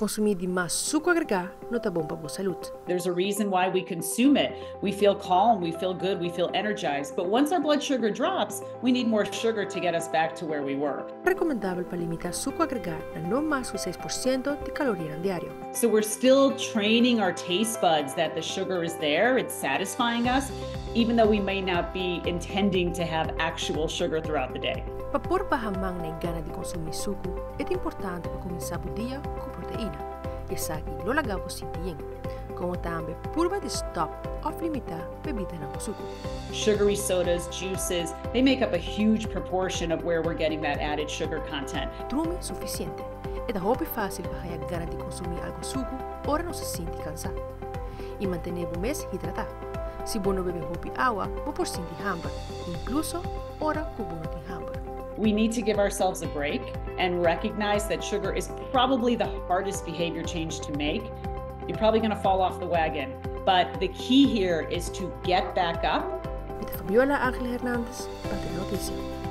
consumir de mais suco agregar não tá bom para a saúde. There's a reason why we consume it. We feel calm, we feel good, we feel energized. But once our blood sugar drops, we need more sugar to get us back to where we were. É recomendável para limitar suco agregar a não mais que 6% de caloria diário. So we're still training our taste buds that the sugar is there, it's satisfying us, even though we may not be intending to have actual sugar throughout the day. Para pôr bahamang na gana de consumir suco, é importante para começar o dia com proteína. E sabe, lo lagaw po sintiyin. Como também, purba de stop of limitar bebida ng suco. Sugary sodas, juices, they make up a huge proportion of where we're getting that added sugar content. Trume suficiente. É da hopi fácil para a gana de consumir algo suco, ora não se sente cansado. E manter o mês hidratado. Se você não bebe hopi água, você pode sentir hambre, incluso ora que você não tem hambre. We need to give ourselves a break and recognize that sugar is probably the hardest behavior change to make. You're probably going to fall off the wagon, but the key here is to get back up. With Fabiola Angela Hernandez, para Noticia.